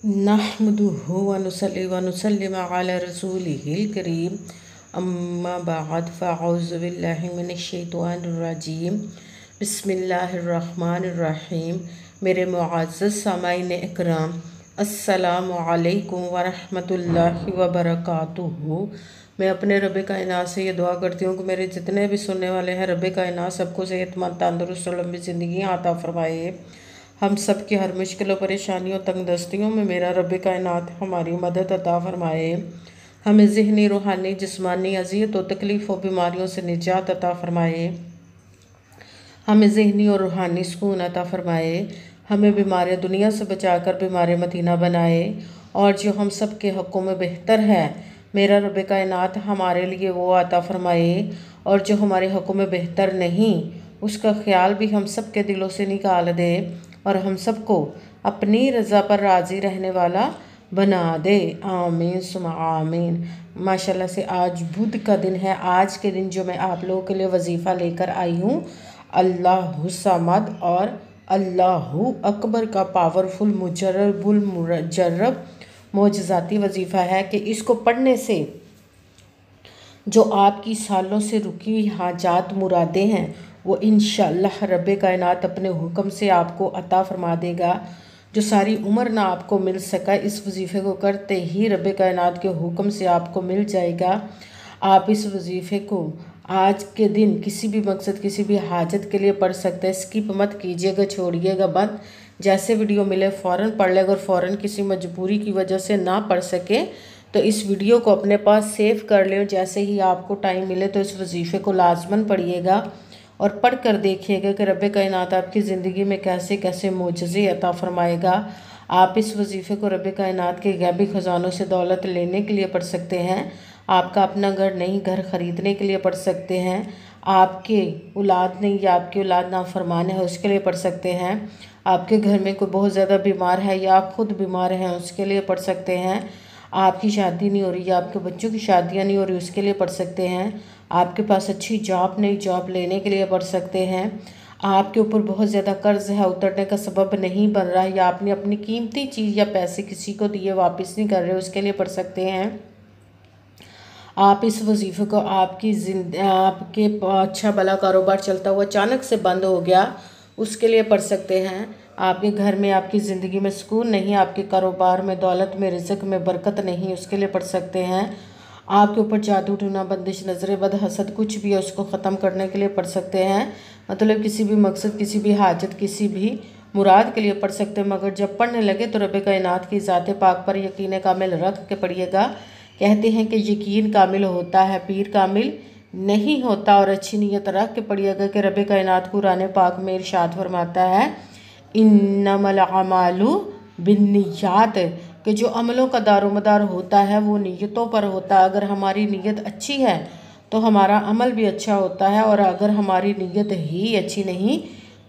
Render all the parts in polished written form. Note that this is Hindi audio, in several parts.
नहमदुहु व नुसल्ली व नुसल्लिम अला रसूलिहिल करीम अम्मा बाद फ़अऊज़ु बिल्लाहि मिनश शैतानिर रजीम बिस्मिल्लाहिर्रहमानिर रहीम। मेरे मुअज़्ज़ज़ सामाईन इकराम, अस्सलामु अलैकुम व रहमतुल्लाहि व बरकातुहू। मैं अपने रब कायनात से ये दुआ करती हूँ कि मेरे जितने भी सुनने वाले हैं, रब कायनात सबको सेहतमंद, तंदुरुस्त और लंबी ज़िंदगी अता फरमाए। हम सब की हर मुश्किलों, परेशानियों, तंगदस्तियों में मेरा रब कायनात हमारी मदद अता फरमाए। हमें ज़हनी, रूहानी, जिस्मानी अज़ियत और तकलीफ़ और बीमारियों से निजात अता फरमाए। हमें ज़हनी और रूहानी सुकून अता फरमाए। हमें बीमार दुनिया से बचाकर बीमार मदीना बनाए। और जो हम सब के हक़ों में बेहतर है, मेरा रब कायनात हमारे लिए वो अता फरमाए। और जो हमारे हक़ों में बेहतर नहीं, उसका ख़्याल भी हम सब के दिलों से निकाल दे और हम सबको अपनी रज़ा पर राज़ी रहने वाला बना दे। आमीन सुमा आमीन। माशाल्लाह से आज बुध का दिन है। आज के दिन जो मैं आप लोगों के लिए वजीफ़ा लेकर आई हूँ, अल्लाहु समद और अल्लाहु अकबर का पावरफुल मुजर्रबुल मुजर्रब मोजज़ाती वजीफ़ा है कि इसको पढ़ने से जो आपकी सालों से रुकी हुई हाजात मुरादें हैं, वो इंशाअल्लाह रब कायनात अपने हुक्म से आपको अता फरमा देगा। जो सारी उम्र ना आपको मिल सका, इस वजीफ़े को करते ही रब कायनात के हुक्म से आपको मिल जाएगा। आप इस वजीफ़े को आज के दिन किसी भी मकसद, किसी भी हाजत के लिए पढ़ सकते हैं। स्किप मत कीजिएगा, छोड़िएगा मत। जैसे वीडियो मिले फ़ौरन पढ़ ले। अगर फ़ौरन किसी मजबूरी की वजह से ना पढ़ सके तो इस वीडियो को अपने पास सेव कर ले। जैसे ही आपको टाइम मिले तो इस वजीफ़े को लाजमन पढ़िएगा और पढ़ कर देखिएगा कि रब कायनात आपकी ज़िंदगी में कैसे कैसे मोजज़े अता फरमाएगा। आप इस वजीफ़े को रब कायनात के गैबी ख़जानों से दौलत लेने के लिए पढ़ सकते हैं। आपका अपना घर नहीं, घर ख़रीदने के लिए पढ़ सकते हैं। आपके औलाद नहीं या आपकी औलाद नाफरमान है, उसके लिए पढ़ सकते हैं। आपके घर में कोई बहुत ज़्यादा बीमार है या आप खुद बीमार हैं, उसके लिए पढ़ सकते हैं। आपकी शादी नहीं हो रही या आपके बच्चों की शादियाँ नहीं हो रही, उसके लिए पढ़ सकते हैं। आपके पास अच्छी जॉब नहीं, जॉब लेने के लिए पढ़ सकते हैं। आपके ऊपर बहुत ज़्यादा कर्ज़ है, उतरने का सबब नहीं बन रहा है, या आपने अपनी कीमती चीज़ या पैसे किसी को दिए वापस नहीं कर रहे, उसके लिए पढ़ सकते हैं। आप इस वजीफ़े को आपके अच्छा भला कारोबार चलता हुआ अचानक से बंद हो गया, उसके लिए पढ़ सकते हैं। आपके घर में, आपकी ज़िंदगी में सुकून नहीं, आपके कारोबार में, दौलत में, रिज़्क में बरकत नहीं, उसके लिए पढ़ सकते हैं। आपके ऊपर जादू टूना, बंदिश, नज़र बद, हसद कुछ भी है, उसको ख़त्म करने के लिए पढ़ सकते हैं। मतलब किसी भी मकसद, किसी भी हाजत, किसी भी मुराद के लिए पढ़ सकते हैं। मगर जब पढ़ने लगे तो रब कायनात की ज़ात पाक पर यकीन कामिल रख के पढ़िएगा। कहते हैं कि यकीन कामिल होता है, पीर कामिल नहीं होता। और अच्छी नीयत रख के पढ़िएगा कि रब कायनात कुरान पाक में इरशाद फरमाता है, इन्नमल अमालु बिन्नियात, कि जो अमलों का दारोमदार होता है वो नीयतों पर होता है। अगर हमारी नीयत अच्छी है तो हमारा अमल भी अच्छा होता है, और अगर हमारी नीयत ही अच्छी नहीं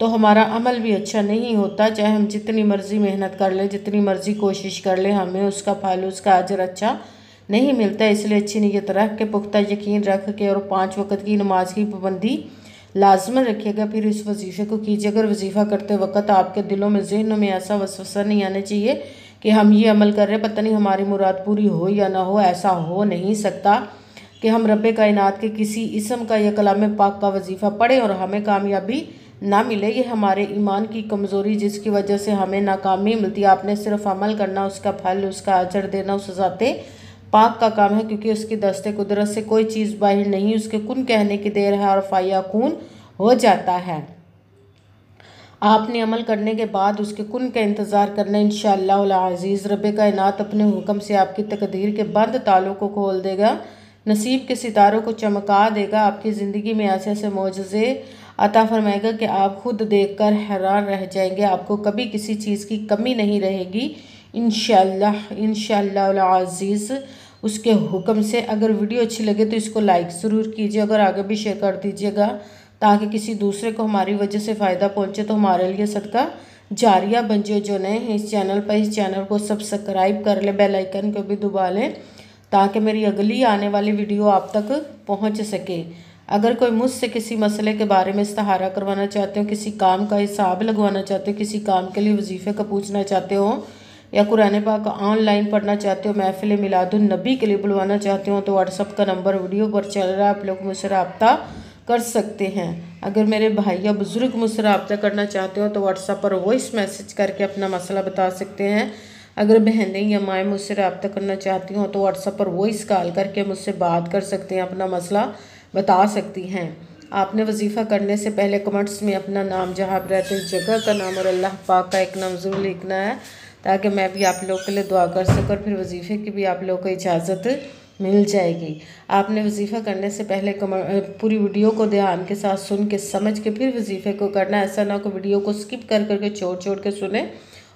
तो हमारा अमल भी अच्छा नहीं होता। चाहे हम जितनी मर्ज़ी मेहनत कर लें, जितनी मर्ज़ी कोशिश कर लें, हमें उसका फल, उसका अजर अच्छा नहीं मिलता। इसलिए अच्छी नीयत रख के, पुख्ता यकीन रख के, और 5 वक़्त की नमाज की पाबंदी लाजमन रखिएगा। फिर इस वजीफ़े को कीजिए। अगर वजीफ़ा करते वक्त आपके दिलों में, ज़हनों में ऐसा वसवसा नहीं आना चाहिए कि हम ये अमल कर रहे हैं, पता नहीं हमारी मुराद पूरी हो या ना हो। ऐसा हो नहीं सकता कि हम रब कायनात के किसी इसम का या कलाम पाक का वजीफ़ा पढ़ें और हमें कामयाबी ना मिले। ये हमारे ईमान की कमज़ोरी, जिसकी वजह से हमें नाकामी मिलती है। आपने सिर्फ अमल करना, उसका फल, उसका अजर देना उस ज़ाते पाक का काम है, क्योंकि उसकी दस्ते कुदरत से कोई चीज़ बाहर नहीं, उसके कुन कहने की देर है और फ़याकून हो जाता है। आपने अमल करने के बाद उसके कुन का इंतज़ार करना। इंशाअल्लाह अज़ीज़ रब कायनात अपने हुक्म से आपकी तकदीर के बंद तालों को खोल देगा, नसीब के सितारों को चमका देगा। आपकी ज़िंदगी में ऐसे ऐसे मोजज़े अता फरमाएगा कि आप खुद देखकर हैरान रह जाएंगे। आपको कभी किसी चीज़ की कमी नहीं रहेगी इंशाअल्लाह अज़ीज़ उसके हुक्म से। अगर वीडियो अच्छी लगे तो इसको लाइक ज़रूर कीजिए, अगर आगे भी शेयर कर दीजिएगा ताकि किसी दूसरे को हमारी वजह से फ़ायदा पहुँचे, तो हमारे लिए सदका जारिया बन जाए। जो नए हैं इस चैनल पर, इस चैनल को सब्सक्राइब कर लें, बेल आइकन को भी दबा लें ताकि मेरी अगली आने वाली वीडियो आप तक पहुँच सके। अगर कोई मुझसे किसी मसले के बारे में इस्तिहारा करवाना चाहते हो, किसी काम का हिसाब लगवाना चाहते हो, किसी काम के लिए वजीफ़े का पूछना चाहते हो, या कुरान पाक ऑनलाइन पढ़ना चाहते हो, महफिल मिलादुन नबी के लिए बुलवाना चाहते हो तो व्हाट्सअप का नंबर वीडियो पर चल रहा है, आप लोग मुझसे रब्ता कर सकते हैं। अगर मेरे भाई या बुज़ुर्ग मुझसे रब्ता करना चाहते हो तो व्हाट्सएप पर वॉइस मैसेज करके अपना मसला बता सकते हैं। अगर बहनें या माएँ मुझसे रब्ता करना चाहती हो तो व्हाट्सएप पर वॉइस कॉल करके मुझसे बात कर सकते हैं, अपना मसला बता सकती हैं। आपने वजीफ़ा करने से पहले कमेंट्स में अपना नाम, जहाँ आप रहते हैं जगह का नाम और अल्लाह पाक का एक नाम ज़रूर लिखना है, ताकि मैं भी आप लोग के लिए दुआ कर सकूँ और फिर वजीफ़े की भी आप लोग को इजाज़त मिल जाएगी। आपने वजीफ़ा करने से पहले पूरी वीडियो को ध्यान के साथ सुन के समझ के फिर वजीफ़े को करना। ऐसा ना को वीडियो को स्किप कर करके छोड़ छोड़ के सुने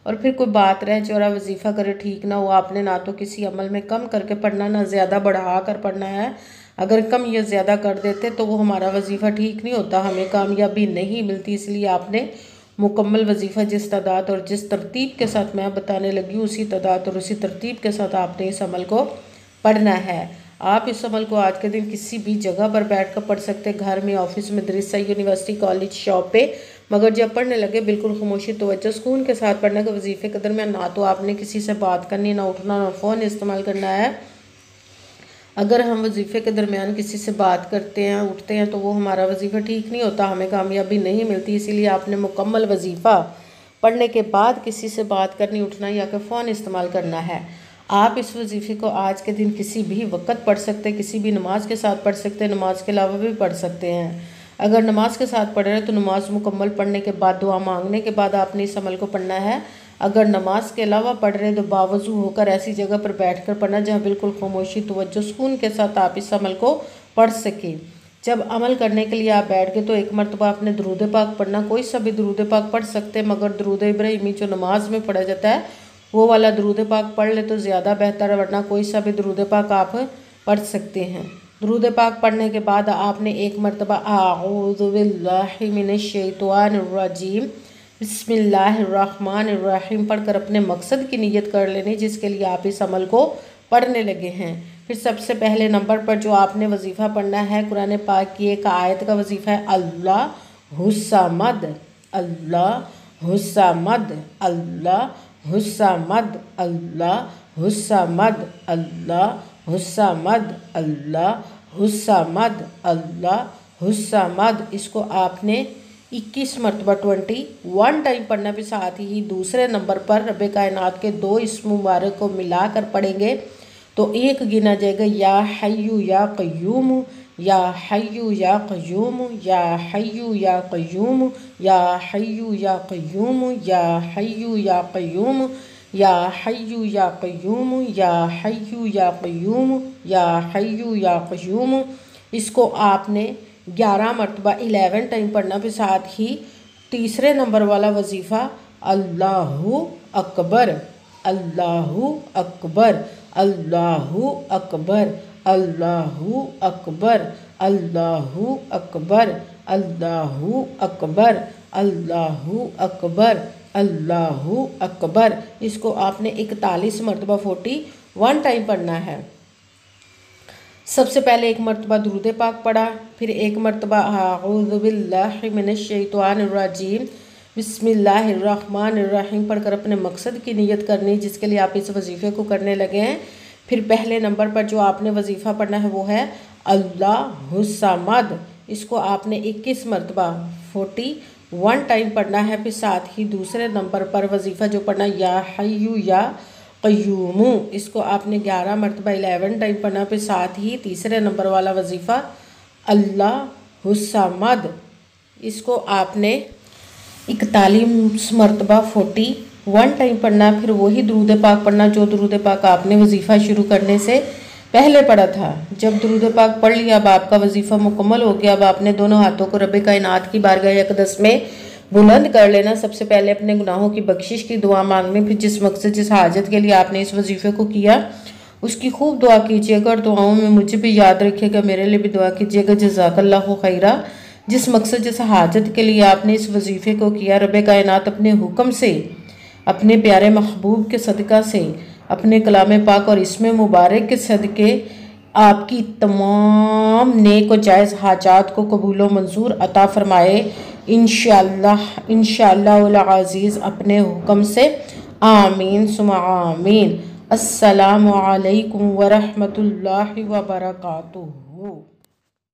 और फिर कोई बात रहे जो वजीफ़ा करे ठीक ना हो। आपने ना तो किसी अमल में कम करके पढ़ना, ना ज़्यादा बढ़ा कर पढ़ना है। अगर कम या ज़्यादा कर देते तो वो हमारा वजीफ़ा ठीक नहीं होता, हमें कामयाबी नहीं मिलती। इसलिए आपने मुकम्मल वजीफ़ा जिस तादाद और जिस तरतीब के साथ मैं बताने लगी हूँ, उसी तादाद और उसी तरतीब के साथ आपने इस अमल को पढ़ना है। आप इस अमल को आज के दिन किसी भी जगह पर बैठ कर पढ़ सकते हैं, घर में, ऑफिस, मदरसा, यूनिवर्सिटी, कॉलेज, शॉप पे। मगर जब पढ़ने लगे बिल्कुल खामोशी तवज्जो सुकून के साथ पढ़ने का। वजीफ़े के दरमियान ना तो आपने किसी से बात करनी, ना उठना, ना फ़ोन इस्तेमाल करना है। अगर हम वजीफ़े के दरमियान किसी से बात करते हैं, उठते हैं तो वो हमारा वजीफ़ा ठीक नहीं होता, हमें कामयाबी नहीं मिलती। इसीलिए आपने मुकम्मल वजीफ़ा पढ़ने के बाद किसी से बात करनी, उठना या फिर फ़ोन इस्तेमाल करना है। आप इस वजीफ़े को आज के दिन किसी भी वक्त पढ़ सकते हैं, किसी भी नमाज के साथ पढ़ सकते हैं, नमाज के अलावा भी पढ़ सकते हैं। अगर नमाज के साथ पढ़ रहे हैं तो नमाज मुकम्मल पढ़ने के बाद, दुआ मांगने के बाद आपने इस अमल को पढ़ना है। अगर नमाज के अलावा पढ़ रहे हैं तो बावजू होकर ऐसी जगह पर बैठकर पढ़ना जहाँ बिल्कुल खामोशी तवज्जो सुकून के साथ आप इस अमल को पढ़ सकें। जब अमल करने के लिए आप बैठ गए तो एक मरतबा आपने दरूद पाक पढ़ना। कोई सा भी दरूद पाक पढ़ सकते हैं, मगर दरूद इब्राहिमी जो नमाज में पढ़ा जाता है वो वाला दरूद पाक पढ़ ले तो ज़्यादा बेहतर है, वरना कोई सा भी दरूद पाक आप पढ़ सकते हैं। दरूद पाक पढ़ने के बाद आपने एक मरतबा आऊज़ु बिल्लाहि मिनश शैतानिर रजीम बिस्मिल्लाहिर्रहमानिर्रहीम पढ़कर अपने मकसद की नीयत कर लेनी, जिसके लिए आप इस अमल को पढ़ने लगे हैं। फिर सबसे पहले नंबर पर जो आपने वजीफ़ा पढ़ना है, कुरान पाक की एक आयत का वजीफ़ा है, अल्लाहुस्समद अल्लाहुस्समद अल्लाहुस्समद अल्लाहुस्समद अल्लाहुस्समद अल्लाहुस्समद अल्लाहुस्समद। इसको आपने 21 मरतबा 21 टाइम पढ़ना। भी साथ ही दूसरे नंबर पर रब्बे कायनात के 2 इस्म मुबारक को मिलाकर पढ़ेंगे तो एक गिना जाएगा, या हय्यु या क़य्यूम, या हय्यु या क़य्यूम, या हय्यु या क़य्यूम, या हय्यु या क़य्यूम, या हय्यु या क़य्यूम, या हय्यु या क़य्यूम, या हय्यु या क़य्यूम, या हय्यु या क़य्यूम। इसको आपने 11 मरतबा 11 टाइम पढ़ना। फिर साथ ही तीसरे नंबर वाला वजीफ़ा अल्लाहु अकबर अल्लाहु अकबर अल्लाहु अकबर अल्लाहु अकबर अल्लाहु अकबर अल्लाहु अकबर अल्लाहु अकबर अल्लाहु अकबर। इसको आपने 41 मरतबा 41 टाइम पढ़ना है। सबसे पहले एक मरतबा दुरूद पाक पढ़ा, फिर एक मरतबा आऊज़ु बिल्लाहि मिनश शैतानिर रजीम बिस्मिल्लाहिर्रहमानिर्रहीम पढ़कर अपने मकसद की नीयत करनी, जिसके लिए आप इस वजीफ़े को करने लगे हैं। फिर पहले नंबर पर जो आपने वजीफ़ा पढ़ना है वो है अल्लाहुस्समद। इसको आपने 21 मरतबा 41 टाइम पढ़ना है। फिर साथ ही दूसरे नंबर पर वजीफ़ा जो पढ़ना या हय्यु या क़य्यूम, इसको आपने 11 मरतबा 11 टाइम पढ़ना। फिर साथ ही तीसरे नंबर वाला वजीफ़ा अल्लाहुस्समद, इसको आपने 41 मरतबा 41 टाइम पढ़ना। फिर वही दुरूद पाक पढ़ना जो दुरूद पाक आपने वजीफ़ा शुरू करने से पहले पढ़ा था। जब दुरूद पाक पढ़ लिया, अब आपका वजीफ़ा मुकम्मल हो गया। अब आपने दोनों हाथों को रब्बे कायनात की बारगाह अक़दस में बुलंद कर लेना। सबसे पहले अपने गुनाहों की बख्शिश की दुआ मांगनी। फिर जिस मकसद, जिस हाजत के लिए आपने इस वजीफ़े को किया उसकी खूब दुआ कीजिएगा और दुआओं में मुझे भी याद रखिएगा, मेरे लिए भी दुआ कीजिएगा। जज़ाकल्लाहु खैरा। जिस मकसद, जिस हाजत के लिए आपने इस वजीफ़े को किया, रब्बे कायनात अपने हुक्म से, अपने प्यारे महबूब के सदका से, अपने कलाम पाक और इसमें मुबारक के सदके आपकी तमाम नेक और जायज़ हाजात को कबूल व मंजूर अता फ़रमाए। इंशाअल्लाह इंशाअल्लाह अज़ीज़ अपने हुक्म से आमीन सुमा आमीन। अस्सलामु अलैकुम वरहमतुल्लाहि वबरकातुहू।